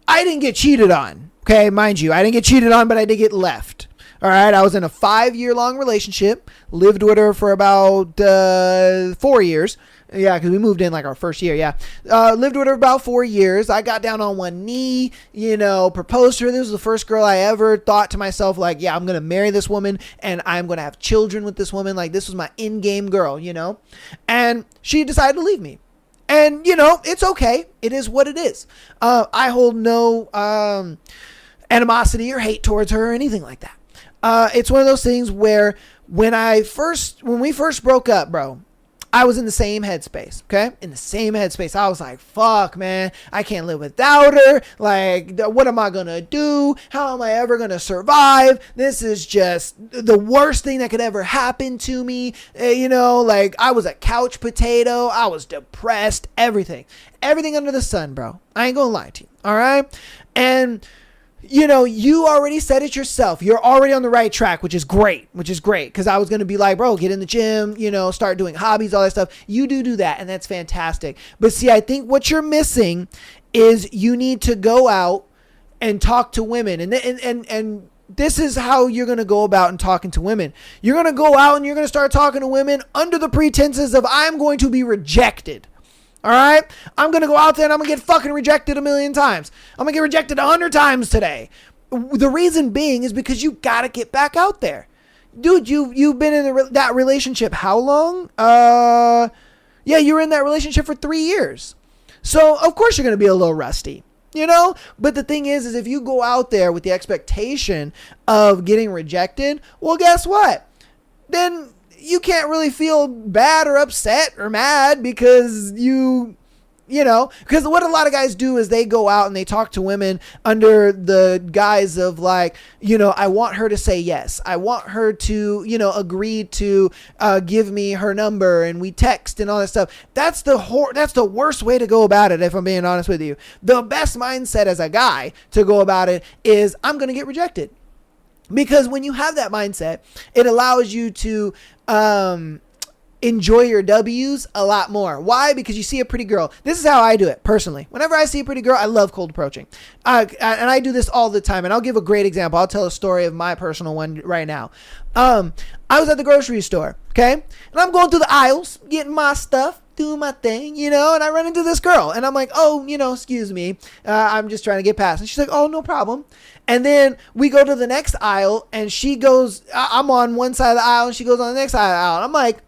Speaker 1: I didn't get cheated on, okay? Mind you, I didn't get cheated on, but I did get left. All right, I was in a 5-year-long relationship, lived with her for about 4 years. Yeah, because we moved in like our first year, yeah. Lived with her about 4 years. I got down on one knee, proposed to her. This was the first girl I ever thought to myself, like, yeah, I'm going to marry this woman and I'm going to have children with this woman. Like, this was my in-game girl, And she decided to leave me. And, it's okay. It is what it is. I hold no animosity or hate towards her or anything like that. It's one of those things where when we first broke up, bro, I was in the same headspace, okay? In the same headspace. I was like, fuck, man, I can't live without her. Like, what am I going to do? How am I ever going to survive? This is just the worst thing that could ever happen to me. You know, like, I was a couch potato. I was depressed, everything. Everything under the sun, bro. I ain't going to lie to you, all right? And you know, you already said it yourself. You're already on the right track, which is great, because I was going to be like, bro, get in the gym, you know, start doing hobbies, all that stuff. You do that, and that's fantastic. But see, I think what you're missing is you need to go out and talk to women. And this is how you're going to go about and talking to women. You're going to go out and you're going to start talking to women under the pretenses of I'm going to be rejected. All right, I'm going to go out there and I'm going to get fucking rejected 1,000,000 times. I'm going to get rejected 100 times today. The reason being is because you got to get back out there. Dude, you've been in that relationship how long? Yeah, you were in that relationship for 3 years. So, of course, you're going to be a little rusty. You know, but the thing is if you go out there with the expectation of getting rejected, well, guess what? Then you can't really feel bad or upset or mad because you know, because what a lot of guys do is they go out and they talk to women under the guise of like, you know, I want her to say yes. I want her to, you know, agree to give me her number and we text and all that stuff. That's the worst way to go about it, if I'm being honest with you. The best mindset as a guy to go about it is I'm going to get rejected. Because when you have that mindset, it allows you to enjoy your W's a lot more. Why? Because you see a pretty girl. This is how I do it personally. Whenever I see a pretty girl, I love cold approaching. And I do this all the time. And I'll give a great example. I'll tell a story of my personal one right now. I was at the grocery store, okay? And I'm going through the aisles, getting my stuff, doing my thing, you know, and I run into this girl and I'm like, oh, you know, excuse me. I'm just trying to get past. And she's like, oh, no problem. And then we go to the next aisle and she goes, I'm on one side of the aisle and she goes on the next side of the aisle. And I'm like,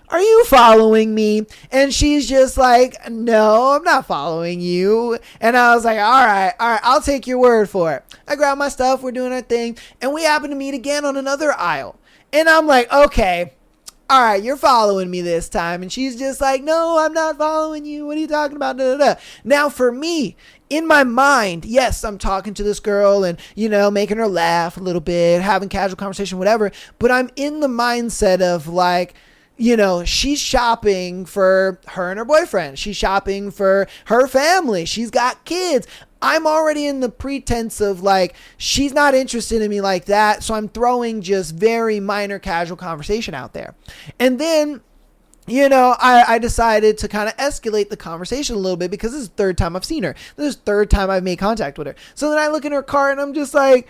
Speaker 1: are you following me? And she's just like, no, I'm not following you. And I was like, all right, I'll take your word for it. I grab my stuff. We're doing our thing. And we happen to meet again on another aisle. And I'm like, okay, all right, you're following me this time. And she's just like, no, I'm not following you. What are you talking about? Da, da, da. Now, for me, in my mind, yes, I'm talking to this girl and, you know, making her laugh a little bit, having casual conversation, whatever. But I'm in the mindset of like, you know, she's shopping for her and her boyfriend. She's shopping for her family. She's got kids. I'm already in the pretense of like, she's not interested in me like that. So I'm throwing just very minor casual conversation out there. And then, you know, I decided to kind of escalate the conversation a little bit because this is the third time I've seen her. This is the third time I've made contact with her. So then I look in her cart and I'm just like,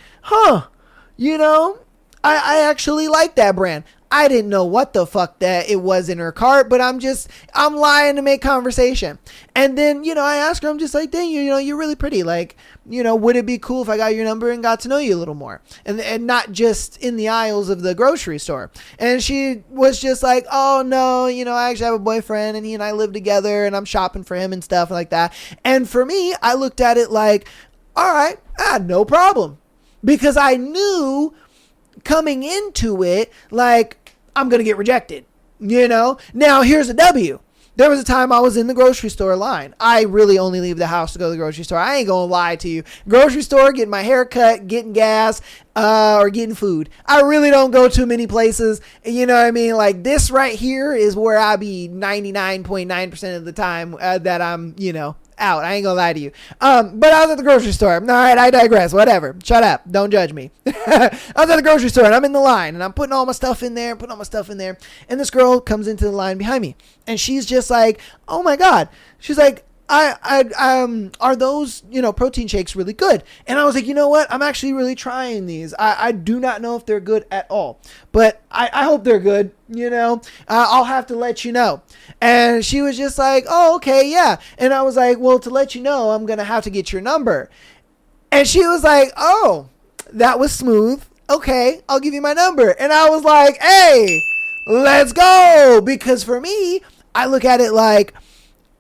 Speaker 1: you know, I actually like that brand. I didn't know what the fuck that it was in her cart, but I'm lying to make conversation. And then, you know, I asked her, I'm just like, dang, you know, you're really pretty. Like, you know, would it be cool if I got your number and got to know you a little more? And not just in the aisles of the grocery store. And she was just like, oh no, you know, I actually have a boyfriend and he and I live together and I'm shopping for him and stuff like that. And for me, I looked at it like, all right, no problem. Because I knew coming into it, like, I'm going to get rejected, you know? Now, here's a W. There was a time I was in the grocery store line. I really only leave the house to go to the grocery store. I ain't going to lie to you. Grocery store, getting my hair cut, getting gas, or getting food. I really don't go too many places. You know what I mean? Like this right here is where I be 99.9% of the time that I'm, you know, out. I ain't gonna lie to you. But I was at the grocery store. All right, I digress. Whatever. Shut up. Don't judge me. I was at the grocery store and I'm in the line and I'm putting all my stuff in there, And this girl comes into the line behind me and she's just like, oh my God. She's like, are those, you know, protein shakes really good? And I was like, you know what? I'm actually really trying these. I do not know if they're good at all, but I hope they're good. You know, I'll have to let you know. And she was just like, oh, okay, yeah. And I was like, well, to let you know, I'm going to have to get your number. And she was like, oh, that was smooth. Okay, I'll give you my number. And I was like, hey, let's go. Because for me, I look at it like,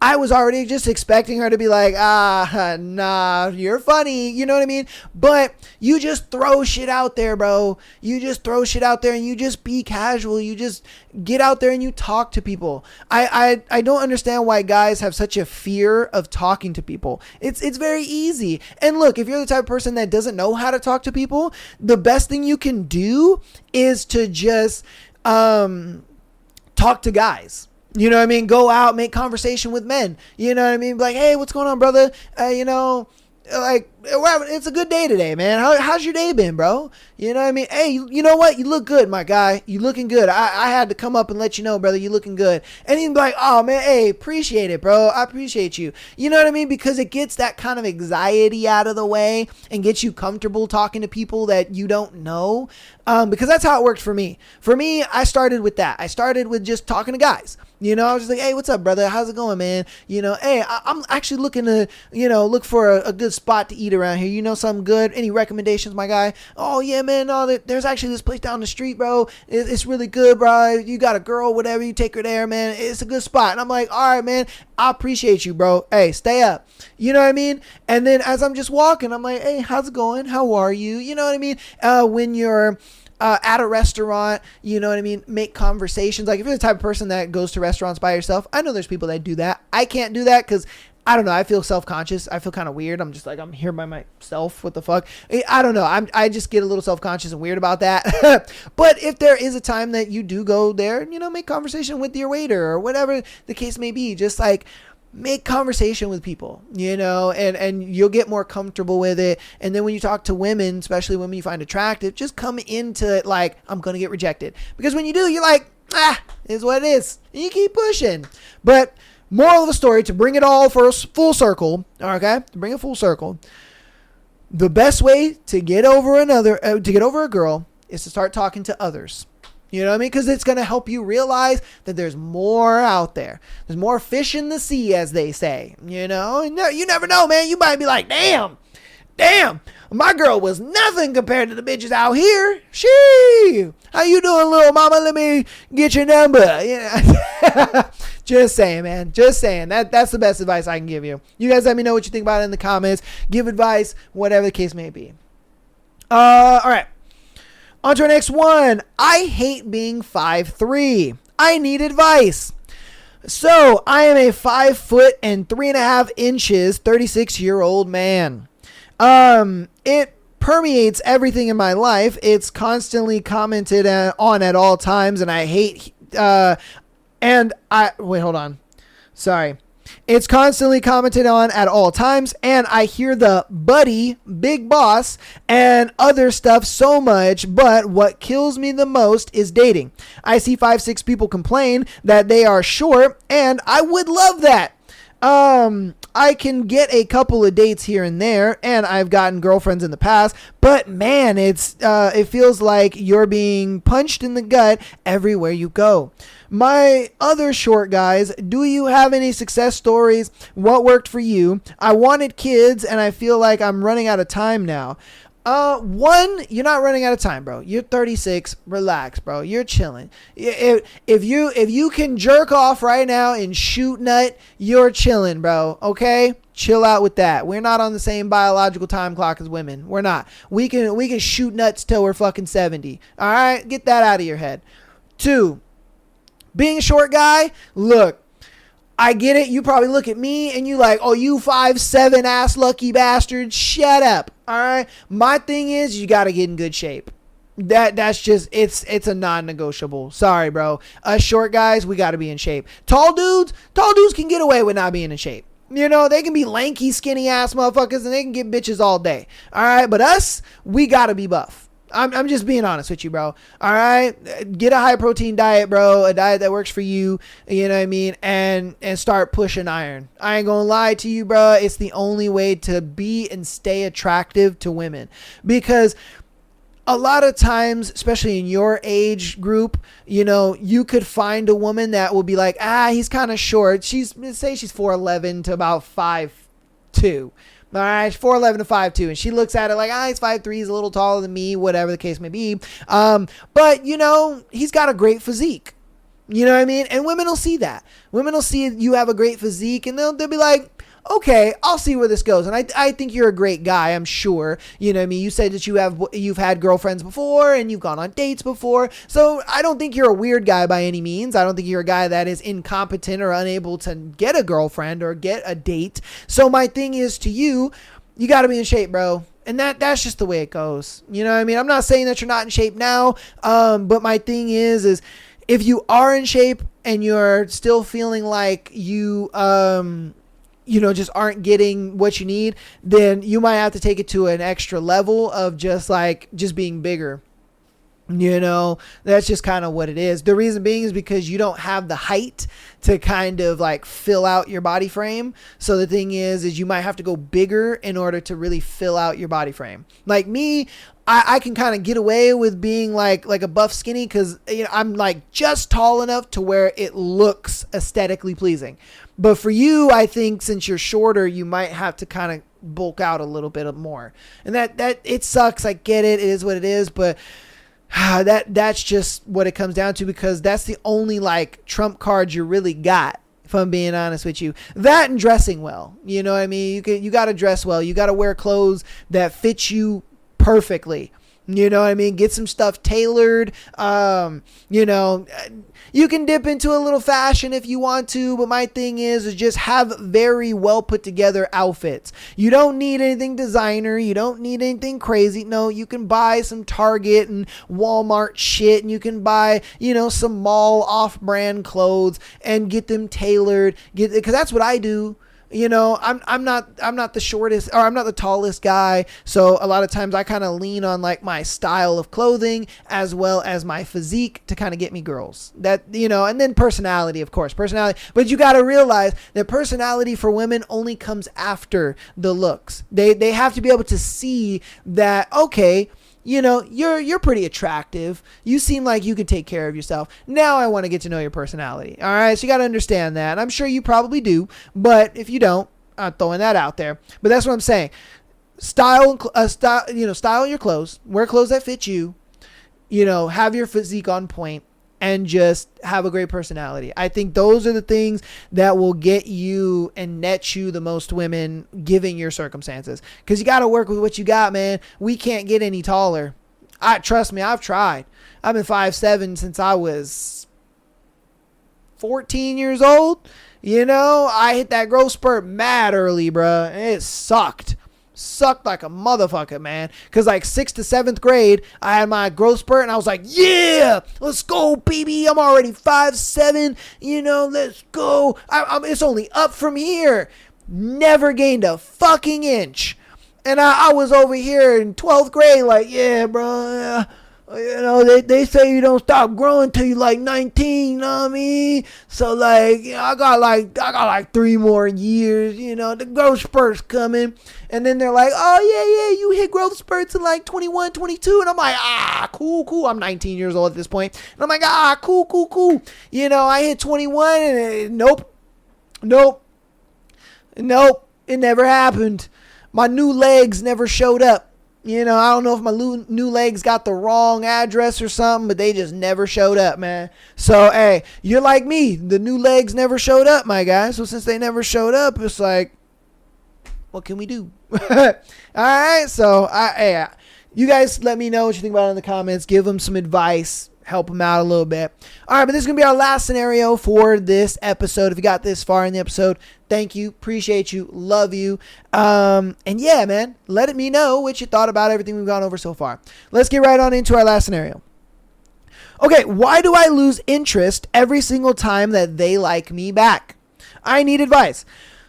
Speaker 1: I was already just expecting her to be like, nah, you're funny. You know what I mean? But you just throw shit out there, bro. You just throw shit out there and you just be casual. You just get out there and you talk to people. I don't understand why guys have such a fear of talking to people. It's very easy. And look, if you're the type of person that doesn't know how to talk to people, the best thing you can do is to just talk to guys. You know what I mean? Go out, make conversation with men. You know what I mean? Like, hey, what's going on, brother? Like, it's a good day today, man. How's your day been, bro? You know what I mean? Hey, you know what? You look good, my guy. You looking good. I had to come up and let you know, brother, you looking good. And he'd be like, oh, man, hey, appreciate it, bro. I appreciate you. You know what I mean? Because it gets that kind of anxiety out of the way and gets you comfortable talking to people that you don't know. Because that's how it worked for me. For me, I started with that. I started with just talking to guys. You know, I was just like, hey, what's up, brother? How's it going, man? You know, hey, I'm actually looking to, look for a good spot to eat around here. You know something good? Any recommendations, my guy? Oh, yeah, man. No, there's actually this place down the street, bro. It's really good, bro. You got a girl, whatever. You take her there, man. It's a good spot. And I'm like, all right, man. I appreciate you, bro. Hey, stay up. You know what I mean? And then as I'm just walking, I'm like, hey, how's it going? How are you? You know what I mean? When you're at a restaurant, you know what I mean? Make conversations. Like if you're the type of person that goes to restaurants by yourself, I know there's people that do that. I can't do that because I don't know. I feel self-conscious. I feel kind of weird. I'm just like, I'm here by myself. What the fuck? I don't know. I just get a little self-conscious and weird about that. But if there is a time that you do go there, make conversation with your waiter or whatever the case may be, just like make conversation with people, and you'll get more comfortable with it. And then when you talk to women, especially women you find attractive, just come into it like, I'm going to get rejected. Because when you do, you're like, is what it is. And you keep pushing. But moral of the story, to bring it all full circle, okay? To bring it full circle, the best way to get over a girl is to start talking to others. You know what I mean? Because it's going to help you realize that there's more out there. There's more fish in the sea, as they say. You never know, man. You might be like, damn, my girl was nothing compared to the bitches out here. She, how you doing, little mama? Let me get your number. Just saying, man. Just saying. That's the best advice I can give you. You guys let me know what you think about it in the comments. Give advice, whatever the case may be. All right. On to our next one. I hate being 5'3". I need advice. So I am a 5 foot and 3.5 inches, 36-year-old man. It permeates everything in my life. It's constantly commented on at all times, and I hate. Wait, hold on. Sorry. It's constantly commented on at all times, and I hear the buddy, big boss, and other stuff so much, but what kills me the most is dating. I see 5'6" people complain that they are short, and I would love that. I can get a couple of dates here and there, and I've gotten girlfriends in the past, but man, it feels like you're being punched in the gut everywhere you go. My other short guys, do you have any success stories? What worked for you? I wanted kids, and I feel like I'm running out of time now. You're not running out of time, bro. You're 36. Relax, bro. You're chilling. If you can jerk off right now and shoot nut, you're chilling, bro. Okay? Chill out with that. We're not on the same biological time clock as women. We're not. We can shoot nuts till we're fucking 70. All right? Get that out of your head. 2, being a short guy, look, I get it. You probably look at me and you like, oh, you 5'7" ass lucky bastard. Shut up. All right. My thing is you got to get in good shape. That's just, it's a non-negotiable. Sorry, bro. Us short guys, we got to be in shape. Tall dudes can get away with not being in shape. They can be lanky, skinny ass motherfuckers and they can get bitches all day. All right. But us, we got to be buff. I'm just being honest with you, bro. All right. Get a high protein diet, bro. A diet that works for you. You know what I mean? And start pushing iron. I ain't gonna lie to you, bro. It's the only way to be and stay attractive to women, because a lot of times, especially in your age group, you could find a woman that will be like, he's kind of short. Say she's 4'11" to about 5'2". All right, 4'11" to 5'2", and she looks at it like, he's 5'3", he's a little taller than me, whatever the case may be. But, he's got a great physique. You know what I mean? And women will see that. Women will see you have a great physique, and they'll be like, okay, I'll see where this goes. And I think you're a great guy, I'm sure. You know what I mean? You said that you've had girlfriends before and you've gone on dates before. So I don't think you're a weird guy by any means. I don't think you're a guy that is incompetent or unable to get a girlfriend or get a date. So my thing is to you, you got to be in shape, bro. And that's just the way it goes. You know what I mean? I'm not saying that you're not in shape now. But my thing is if you are in shape and you're still feeling like you just aren't getting what you need, then you might have to take it to an extra level of just being bigger. You know, that's just kind of what it is. The reason being is because you don't have the height to kind of like fill out your body frame. So the thing is you might have to go bigger in order to really fill out your body frame. Like me, I can kind of get away with being like a buff skinny because I'm like just tall enough to where it looks aesthetically pleasing. But for you, I think since you're shorter, you might have to kind of bulk out a little bit more. And that it sucks. I get it. It is what it is. But that's just what it comes down to, because that's the only like trump card you really got, if I'm being honest with you. That and dressing well. You know what I mean? You got to dress well. You got to wear clothes that fit you perfectly. You know what I mean? Get some stuff tailored. You can dip into a little fashion if you want to, but my thing is just have very well put together outfits. You don't need anything designer. You don't need anything crazy. No, you can buy some Target and Walmart shit, and you can buy, some mall off-brand clothes and get them tailored. Because that's what I do. I'm not the shortest, or I'm not the tallest guy. So a lot of times I kind of lean on like my style of clothing as well as my physique to kind of get me girls. And then personality, of course, personality. But you got to realize that personality for women only comes after the looks. They have to be able to see that, okay, you're pretty attractive. You seem like you can take care of yourself. Now I want to get to know your personality. All right. So you got to understand that. I'm sure you probably do, but if you don't, I'm throwing that out there. But that's what I'm saying. Style your clothes, wear clothes that fit you, have your physique on point, and just have a great personality. I think those are the things that will get you and net you the most women, given your circumstances. Because you got to work with what you got, man. We can't get any taller. Trust me, I've tried. I've been 5'7" since I was 14 years old. I hit that growth spurt mad early, bruh. It sucked like a motherfucker, man. Because like 6th to 7th grade, I had my growth spurt and I was like, yeah, let's go, baby. I'm already 5'7", let's go. It's only up from here. Never gained a fucking inch. And I was over here in 12th grade like, yeah, bro, they say you don't stop growing till you like 19, you know what I mean? So like, I got like 3 more years, the growth spurt's coming. And then they're like, oh yeah, you hit growth spurts in like 21, 22. And I'm like, cool. I'm 19 years old at this point. And I'm like, cool. I hit 21 and nope. It never happened. My new legs never showed up. I don't know if my new legs got the wrong address or something, but they just never showed up, man. So, hey, you're like me. The new legs never showed up, my guy. So since they never showed up, it's like, what can we do? All right. So, you guys let me know what you think about it in the comments. Give them some advice. Help them out a little bit. All right, but this is going to be our last scenario for this episode. If you got this far in the episode, thank you. Appreciate you. Love you. And yeah, man, let me know what you thought about everything we've gone over so far. Let's get right on into our last scenario. Okay, why do I lose interest every single time that they like me back? I need advice.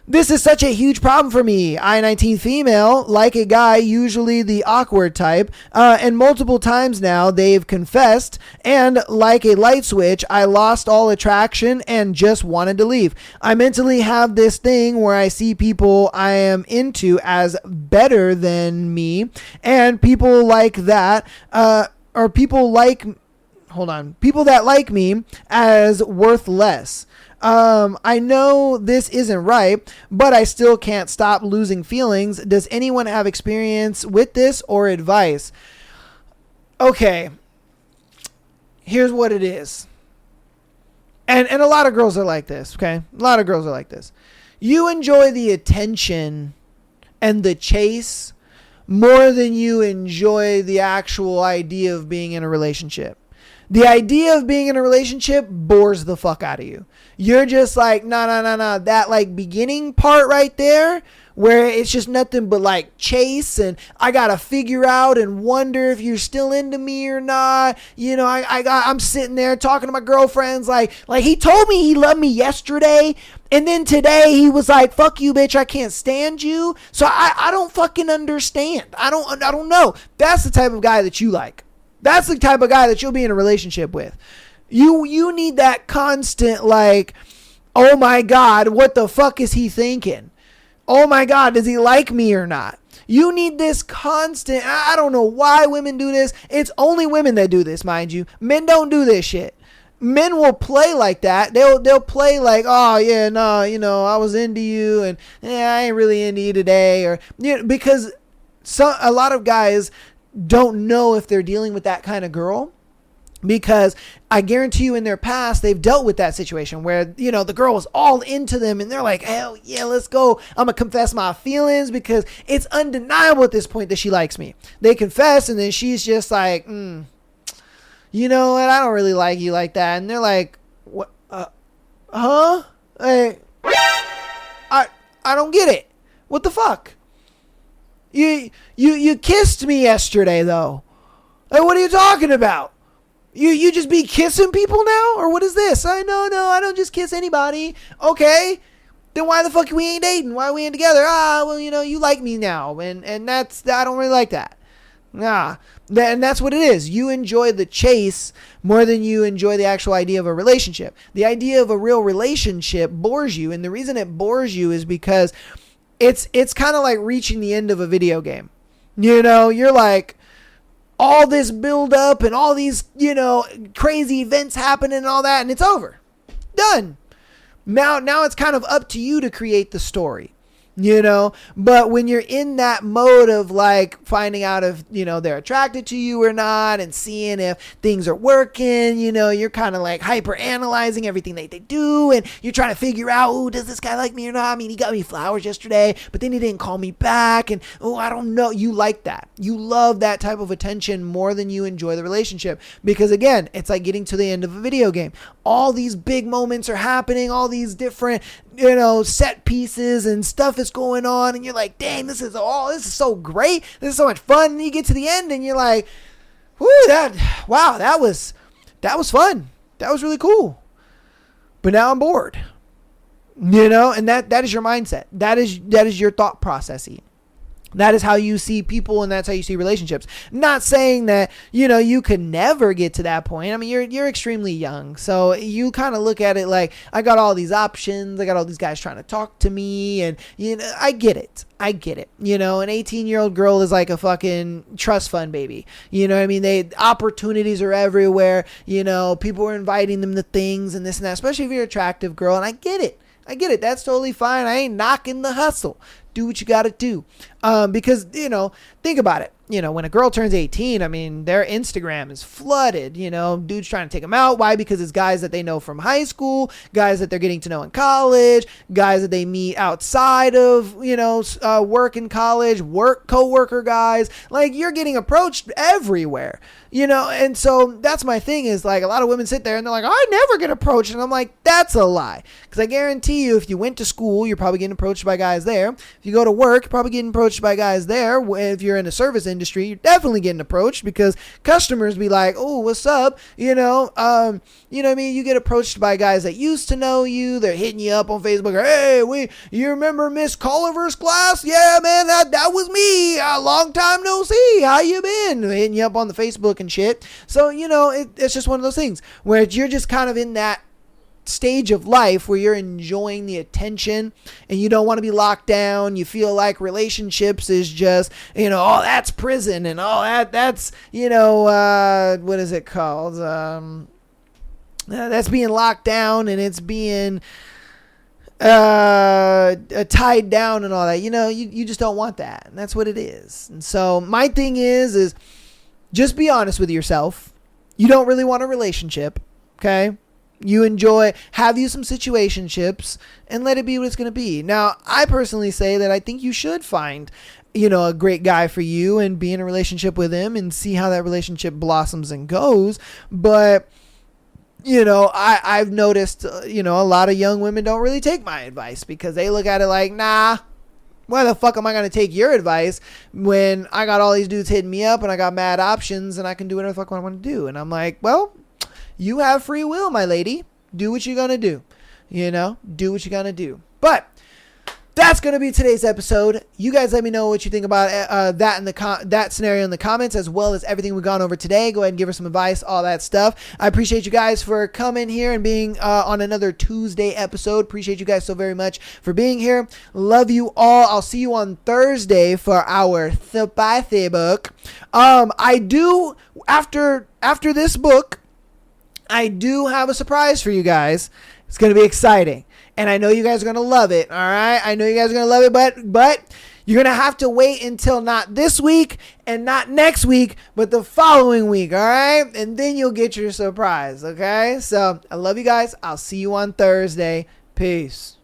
Speaker 1: This is such a huge problem for me. I-19 female, like a guy, usually the awkward type, and multiple times now they've confessed, and like a light switch, I lost all attraction and just wanted to leave. I mentally have this thing where I see people I am into as better than me, and people like that, people that like me as worth less. I know this isn't right, but I still can't stop losing feelings. Does anyone have experience with this or advice? Okay, here's what it is. And a lot of girls are like this, okay? A lot of girls are like this. You enjoy the attention and the chase more than you enjoy the actual idea of being in a relationship. The idea of being in a relationship bores the fuck out of you. You're just like, no. That like beginning part right there where it's just nothing but like chase and I gotta figure out and wonder if you're still into me or not. You know, I'm sitting there talking to my girlfriends like he told me he loved me yesterday. And then today he was like, fuck you, bitch. I can't stand you. So I don't fucking understand. I don't know. That's the type of guy that you like. That's the type of guy that you'll be in a relationship with. You need that constant like, oh my God, what the fuck is he thinking? Oh my God, does he like me or not? You need this constant, I don't know why women do this. It's only women that do this, mind you. Men don't do this shit. Men will play like that. They'll play like, oh yeah, no, you know, I was into you and yeah, I ain't really into you today. Or, you know, because a lot of guys don't know if they're dealing with that kind of girl. Because I guarantee you in their past, they've dealt with that situation where, you know, the girl was all into them and they're like, hell yeah, let's go. I'm going to confess my feelings because it's undeniable at this point that she likes me. They confess and then she's just like, you know what? I don't really like you like that. And they're like, what? Huh? Hey, I don't get it. What the fuck? You kissed me yesterday though. Hey, what are you talking about? You just be kissing people now? Or what is this? No, I don't just kiss anybody. Okay. Then why the fuck we ain't dating? Why we ain't together? Well, you know, you like me now. And that's, I don't really like that. Nah. And that's what it is. You enjoy the chase more than you enjoy the actual idea of a relationship. The idea of a real relationship bores you. And the reason it bores you is because it's kind of like reaching the end of a video game. You know, you're like, all this build up and all these, you know, crazy events happening and all that, and it's over. Done. Now it's kind of up to you to create the story. You know, but when you're in that mode of like finding out if, you know, they're attracted to you or not and seeing if things are working, you know, you're kind of like hyper analyzing everything they do. And you're trying to figure out, oh, does this guy like me or not? I mean, he got me flowers yesterday, but then he didn't call me back. And, oh, I don't know. You like that. You love that type of attention more than you enjoy the relationship. Because again, it's like getting to the end of a video game. All these big moments are happening. All these different, you know, set pieces and stuff is going on, and you're like, dang, this is so great. This is so much fun. And you get to the end and you're like, that was fun. That was really cool. But now I'm bored. You know, and that is your mindset. That is your thought processing. That is how you see people, and that's how you see relationships. Not saying that, you know, you could never get to that point. I mean, you're extremely young. So you kind of look at it like, I got all these options. I got all these guys trying to talk to me. And, you know, I get it. You know, an 18-year-old girl is like a fucking trust fund baby. You know what I mean? Opportunities are everywhere. You know, people are inviting them to things and this and that, especially if you're an attractive girl. And I get it. That's totally fine. I ain't knocking the hustle. Do what you got to do. Because, you know, think about it. You know, when a girl turns 18, I mean, their Instagram is flooded. You know, dudes trying to take them out. Why? Because it's guys that they know from high school, guys that they're getting to know in college, guys that they meet outside of, you know, work in college, co-worker guys. Like, you're getting approached everywhere, you know? And so that's my thing is like a lot of women sit there and they're like, I never get approached. And I'm like, that's a lie. Because I guarantee you, if you went to school, you're probably getting approached by guys there. If you go to work, you're probably getting approached by guys there. If you're in the service industry, you're definitely getting approached because customers be like, oh, what's up? You know what I mean? You get approached by guys that used to know you. They're hitting you up on Facebook. Hey, you remember Miss Colliver's class? Yeah, man, that was me. A long time no see. How you been? Hitting you up on the Facebook and shit. So, you know, it's just one of those things where you're just kind of in that stage of life where you're enjoying the attention and you don't want to be locked down. You feel like relationships is just, you know, oh, that's prison and that's, you know, what is it called? That's being locked down and it's being tied down and all that. You know, you just don't want that. And that's what it is. And so my thing is just be honest with yourself. You don't really want a relationship. Okay. You enjoy, have you some situationships, and let it be what it's going to be. Now, I personally say that I think you should find, a great guy for you and be in a relationship with him and see how that relationship blossoms and goes. But, I've noticed, a lot of young women don't really take my advice because they look at it like, nah, why the fuck am I going to take your advice when I got all these dudes hitting me up and I got mad options and I can do whatever the fuck I want to do? And I'm like, well, you have free will, my lady. Do what you're going to do. Do what you're going to do. But that's going to be today's episode. You guys let me know what you think about that scenario in the comments, as well as everything we've gone over today. Go ahead and give her some advice, all that stuff. I appreciate you guys for coming here and being on another Tuesday episode. Appreciate you guys so very much for being here. Love you all. I'll see you on Thursday for our Thursday book. I do, after this book, I do have a surprise for you guys. It's going to be exciting. And I know you guys are going to love it, all right? I know you guys are going to love it, but you're going to have to wait until not this week and not next week, but the following week, all right? And then you'll get your surprise, okay? So I love you guys. I'll see you on Thursday. Peace.